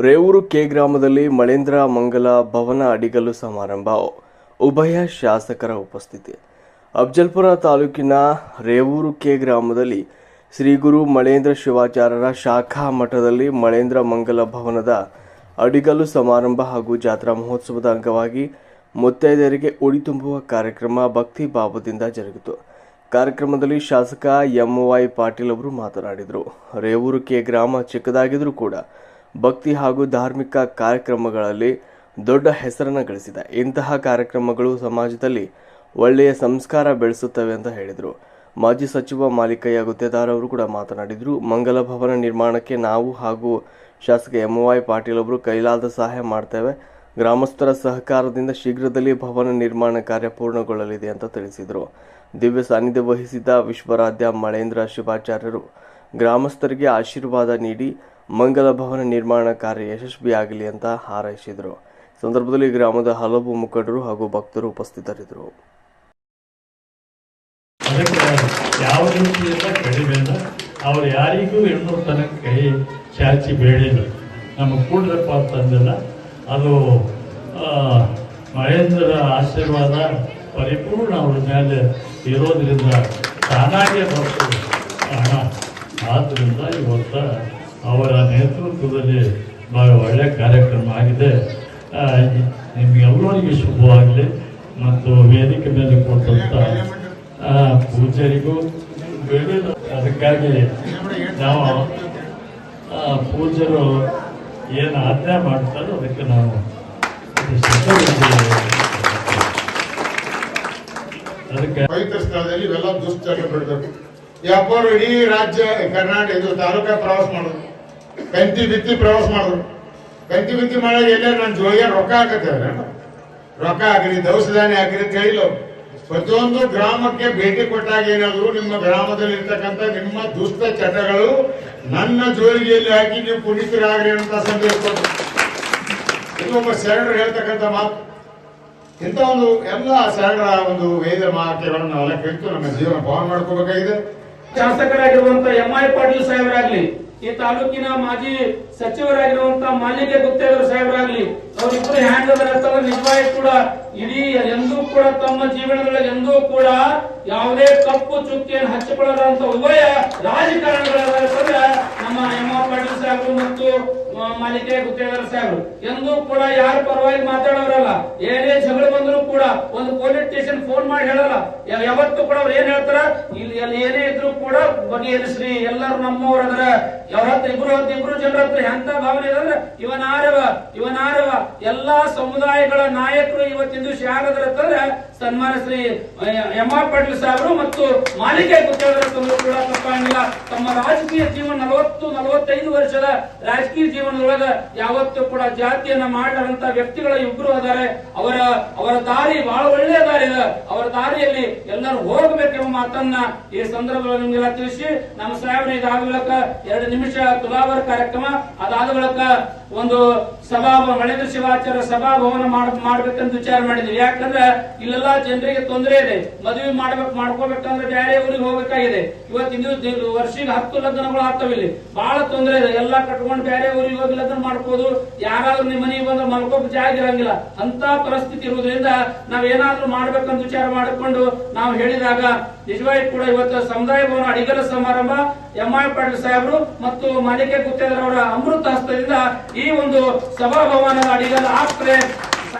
Revur K ಗ್ರಾಮದಲ್ಲಿ ಮಳೇಂದ್ರ ಮಂಗಲ ಭವನ ಅಡಿಗಲ್ಲು ಸಮಾರಂಭ. ಉಭಯ ಶಾಸಕರ ಉಪಸ್ಥಿತಿ. ಅಫಜಲ್ಪುರ ತಾಲೂಕಿನ ರೇವೂರು ಕೆ ಗ್ರಾಮದಲ್ಲಿ ಶ್ರೀ ಗುರು ಮಳೇಂದ್ರ ಶಿವಾಚಾರ್ಯರ ಶಾಖಾ ಮಠದಲ್ಲಿ ಮಳೇಂದ್ರ ಮಂಗಲ ಭವನದ ಅಡಿಗಲ್ಲು ಸಮಾರಂಭ ಹಾಗೂ ಜಾತ್ರಾ ಮಹೋತ್ಸವದ ಅಂಗವಾಗಿ ಮುತ್ತೈದೆಯರಿಗೆ ಉಡಿ ತುಂಬುವ ಕಾರ್ಯಕ್ರಮ ಭಕ್ತಿ ಭಾವದಿಂದ ಜರುಗಿತು. ಕಾರ್ಯಕ್ರಮದಲ್ಲಿ ಶಾಸಕ ಎಂ.ವೈ. ಪಾಟೀಲ್ ಅವರು ಮಾತನಾಡಿದರು. ರೇವೂರು ಕೆ ಗ್ರಾಮ ಚಿಕ್ಕದಾಗಿದ್ರೂ ಕೂಡ ಭಕ್ತಿ ಹಾಗೂ ಧಾರ್ಮಿಕ ಕಾರ್ಯಕ್ರಮಗಳಲ್ಲಿ ದೊಡ್ಡ ಹೆಸರನ್ನು ಗಳಿಸಿದೆ. ಇಂತಹ ಕಾರ್ಯಕ್ರಮಗಳು ಸಮಾಜದಲ್ಲಿ ಒಳ್ಳೆಯ ಸಂಸ್ಕಾರ ಬೆಳೆಸುತ್ತವೆ ಅಂತ ಹೇಳಿದರು. ಮಾಜಿ ಸಚಿವ ಮಾಲಿಕಯ್ಯ ಗುತ್ತೇದಾರ್ ಅವರು ಕೂಡ ಮಾತನಾಡಿದರು. ಮಂಗಲ ಭವನ ನಿರ್ಮಾಣಕ್ಕೆ ನಾವು ಹಾಗೂ ಶಾಸಕ ಎಂ.ವೈ. ಪಾಟೀಲ್ ಅವರು ಕೈಲಾದ ಸಹಾಯ ಮಾಡ್ತೇವೆ. ಗ್ರಾಮಸ್ಥರ ಸಹಕಾರದಿಂದ ಶೀಘ್ರದಲ್ಲಿ ಭವನ ನಿರ್ಮಾಣ ಕಾರ್ಯ ಪೂರ್ಣಗೊಳ್ಳಲಿದೆ ಅಂತ ತಿಳಿಸಿದರು. ದಿವ್ಯ ಸಾನ್ನಿಧ್ಯ ವಹಿಸಿದ್ದ ವಿಶ್ವರಾಧ್ಯ ಮಳೇಂದ್ರ ಶಿವಾಚಾರ್ಯರು ಗ್ರಾಮಸ್ಥರಿಗೆ ಆಶೀರ್ವಾದ ನೀಡಿ ಮಂಗಲ ಭವನ ನಿರ್ಮಾಣ ಕಾರ್ಯ ಯಶಸ್ವಿಯಾಗಲಿ ಅಂತ ಹಾರೈಸಿದರು. ಸಂದರ್ಭದಲ್ಲಿ ಗ್ರಾಮದ ಹಲವು ಮುಖಂಡರು ಹಾಗೂ ಭಕ್ತರು ಉಪಸ್ಥಿತರಿದ್ದರು. ಯಾವ ರೀತಿಯಿಂದ ಕಡಿಮೆ ಅವ್ರು ಯಾರಿಗೂ 800 ತನಕ ಕೈ ಚಾಚಿ ಬೇಡಿದ್ರು. ನಮಗೆ ಕೂಡ್ರಪ್ಪ ಅಂತಂದಿಲ್ಲ. ಅದು ಮಹೇಂದ್ರ ಆಶೀರ್ವಾದ ಪರಿಪೂರ್ಣ ಅವ್ರ ಮೇಲೆ ಇರೋದ್ರಿಂದ ತಾನಾಗೆ ಬರ್ತದೆ ಹಣ. ಆದ್ದರಿಂದ ಇವತ್ತು ಅವರ ನೇತೃತ್ವದಲ್ಲಿ ಬಹಳ ಒಳ್ಳೆಯ ಕಾರ್ಯಕ್ರಮ ಆಗಿದೆ. ನಿಮಗೆಲ್ಲರಿಗೂ ಶುಭವಾಗಲಿ. ಮತ್ತು ವೇದಿಕೆ ಮೇಲೆ ಕೊಟ್ಟಂಥ ಪೂಜಾರಿಗೂ ಅದಕ್ಕಾಗಿ ನಾವು ಪೂಜರು ಏನು ಆಜ್ಞೆ ಮಾಡ್ತಾರೋ ಅದಕ್ಕೆ ನಾವು ಅದಕ್ಕೆ ಪವಿತ್ರ ಸ್ಥಳದಲ್ಲಿ ಇವೆಲ್ಲ ದುಶ್ಚರ್ಯ ಬಿಡಬೇಕು. ಯಾಪರು ಇಡೀ ರಾಜ್ಯ ಕರ್ನಾಟಕ ಇದು ತಾಲೂಕಾ ಪ್ರವಾಸ ಮಾಡೋದು, ಕಂತಿ ಬಿತ್ತಿ ಪ್ರವಾಸ ಮಾಡೋದು. ಕಂತಿ ಬಿತ್ತಿ ಮಾಡಾಗ ಎಲ್ಲ ನನ್ನ ಜೋಳಿಗೆ ರೊಕ್ಕ ಹಾಕತ್ತೇವೆ. ರೊಕ್ಕ ಹಾಕಿರಿ, ದವಸ ಧಾನ್ಯ ಹಾಕಿರಿ ತಿಳಿಲು. ಪ್ರತಿಯೊಂದು ಗ್ರಾಮಕ್ಕೆ ಭೇಟಿ ಕೊಟ್ಟಾಗ ಏನಾದ್ರು ನಿಮ್ಮ ಗ್ರಾಮದಲ್ಲಿ ಇರ್ತಕ್ಕಂಥ ನಿಮ್ಮ ದುಷ್ಟ ಚಟಗಳು ನನ್ನ ಜೋಳಿಗೆಯಲ್ಲಿ ಹಾಕಿ ನೀವು ಪುನೀತರಾಗ್ರಿ ಅಂತ ಸಂದೇಶ ಕೊಟ್ಟು ಇದು ಒಬ್ಬ ಶರಣರು ಹೇಳ್ತಕ್ಕಂಥ ಮಾತು. ಇಂಥ ಒಂದು ಎಲ್ಲ ಶರಣರ ಒಂದು ವೇದ ವಾಕ್ಯಗಳನ್ನು ನಾವೆಲ್ಲ ಕೇಳ್ತು ನಮ್ಮ ಜೀವನ ಪಾವನ ಮಾಡ್ಕೋಬೇಕಾಗಿದೆ. ಶಾಸಕರಾಗಿರುವಂತ ಎಂ.ಐ. ಪಾಟೀಲ್ ಸಾಹೇಬರಾಗ್ಲಿ, ಈ ತಾಲೂಕಿನ ಮಾಜಿ ಸಚಿವರಾಗಿರುವಂತ ಮಾಲಿಕೆ ಗುತ್ತೇದಾರ್ ಸಾಹೇಬರಾಗ್ಲಿ, ಅವರಿಬ್ಬರು ಹ್ಯಾಂಡ್ ಓವರ್ ನಿಜವಾಗಿ ಕೂಡ ಇಡೀ ಎಂದೂ ಕೂಡ ತಮ್ಮ ಜೀವನದಲ್ಲಿ ಎಂದೂ ಕೂಡ ಯಾವುದೇ ಕಪ್ಪು ಚುಕ್ಕಿಯನ್ನು ಹಚ್ಚಿಕೊಳ್ಳದಂತ ಉಭಯ ರಾಜಕಾರಣಿಗಳಾದ್ರೆ ನಮ್ಮ ಎಂ.ಐ. ಪಾಟೀಲ್ ಸಾಹೇಬರು ಮತ್ತು ಮಾಲಿಕೆ ಗುತ್ತೇದಾರ್ ಸಾಹೇಬರು ಎಂದೂ ಕೂಡ ಯಾರ ಪರವಾಗಿ ಮಾತಾಡೋರಲ್ಲ. ಏನೇ ಜಗಳ ಬಂದ್ರು ಕೂಡ ಒಂದು ಪೊಲೀಸ್ ಸ್ಟೇಷನ್ ಫೋನ್ ಮಾಡಿ ಹೇಳಲ್ಲ. ಯಾವತ್ತು ಕೂಡ ಅವ್ರು ಏನ್ ಹೇಳ್ತಾರ, ಇಲ್ಲಿ ಏನೇ ಇದ್ರು ಕೂಡ ಬಗೆಹರಿಸ್ರಿ, ಎಲ್ಲರೂ ನಮ್ಮವ್ರದ್ರ. ಇಬ್ರು ಜನರ ಹತ್ರ ಎಂತ ಭಾವನೆ ಇದೆ ಅಂದ್ರೆ ಇವನಾರವ ಎಲ್ಲಾ ಸಮುದಾಯಗಳ ನಾಯಕರು ಇವತ್ತಿನ ದಿವಸ ಯಾರಾದ್ರ ಅಂತಂದ್ರೆ ಸನ್ಮಾನ ಶ್ರೀ ಎಂ.ಐ. ಪಾಟೀಲ್ ಸಾಹೇಬರು ಮತ್ತು ಮಾಲಿಕೆ ಗುತ್ತೇದಾರ್ ಕೂಡ ತಪ್ಪಾಗಿಲ್ಲ. ತಮ್ಮ ರಾಜಕೀಯ ಜೀವನ 40-45 ವರ್ಷದ ರಾಜಕೀಯ ಜೀವನದೊಳಗ ಯಾವತ್ತೂ ಕೂಡ ಜಾತಿಯನ್ನ ಮಾಡದಂತ ವ್ಯಕ್ತಿಗಳ ಇಬ್ರು ಅದಾರೆ. ಅವರ ದಾರಿ ಬಹಳ ಒಳ್ಳೆಯ ದಾರಿ ಇದೆ. ಅವರ ದಾರಿಯಲ್ಲಿ ಎಲ್ಲರೂ ಹೋಗಬೇಕೆಂಬ ಮಾತನ್ನ ಈ ಸಂದರ್ಭದಲ್ಲಿ ನಿಮ್ಗೆಲ್ಲ ತಿಳಿಸಿ, ನಮ್ಮ ಸಾಹೇಬ್ರ ಇದಾದ ಬಳಿಕ 2 ನಿಮಿಷ ತುಲಾವರ ಕಾರ್ಯಕ್ರಮ, ಅದಾದ ಬಳಿಕ ಒಂದು ಮಳೇಂದ್ರ ಶಿವಾಚಾರ್ಯ ಸಭಾಭವನ ಮಾಡ್ಬೇಕಂತ ವಿಚಾರ ಮಾಡಿದ್ವಿ. ಯಾಕಂದ್ರೆ ಇಲ್ಲೆಲ್ಲ ಜನರಿಗೆ ತೊಂದರೆ ಇದೆ. ಮದುವೆ ಮಾಡ್ಕೋಬೇಕಂದ್ರೆ ಬೇರೆ ಊರಿಗೆ ಹೋಗ್ಬೇಕಾಗಿದೆ. ಇವತ್ತಿನ ವರ್ಷಿಗೆ 10 ಲಗ್ನಗಳು ಆಗ್ತಾವ. ಇಲ್ಲಿ ಬಹಳ ತೊಂದರೆ ಇದೆ. ಎಲ್ಲ ಕಟ್ಕೊಂಡು ಬೇರೆ ಊರಿಗೆ ಹೋಗಿ ಲಗ್ನ ಮಾಡ್ಕೋದು. ಯಾರಾದ್ರೂ ನಿಮ್ಮ ಮನೆಗೆ ಬಂದ್ರೆ ಮಲ್ಕೋಕ್ ಜಾಗ ಇರಂಗಿಲ್ಲ. ಅಂತ ಪರಿಸ್ಥಿತಿ ಇರುವುದರಿಂದ ನಾವೇನಾದ್ರೂ ಮಾಡ್ಬೇಕಂತ ವಿಚಾರ ಮಾಡಿಕೊಂಡು ನಾವು ಹೇಳಿದಾಗ ನಿಜವಾಗಿ ಕೂಡ ಇವತ್ತು ಸಮುದಾಯ ಭವನ ಅಡಿಗಲ ಸಮಾರಂಭ ಎಂ.ಐ. ಪಾಟೀಲ್ ಸಾಹೇಬರು ಮತ್ತು ಮಾಲಿಕೆ ಗುತ್ತೇದಾರ್ ಅವರ ಅಮೃತ ಹಸ್ತದಿಂದ ಈ ಒಂದು ಸಭಾಭವನದ ಅಡಿಗಲ್ ಆಗ್ತದೆ.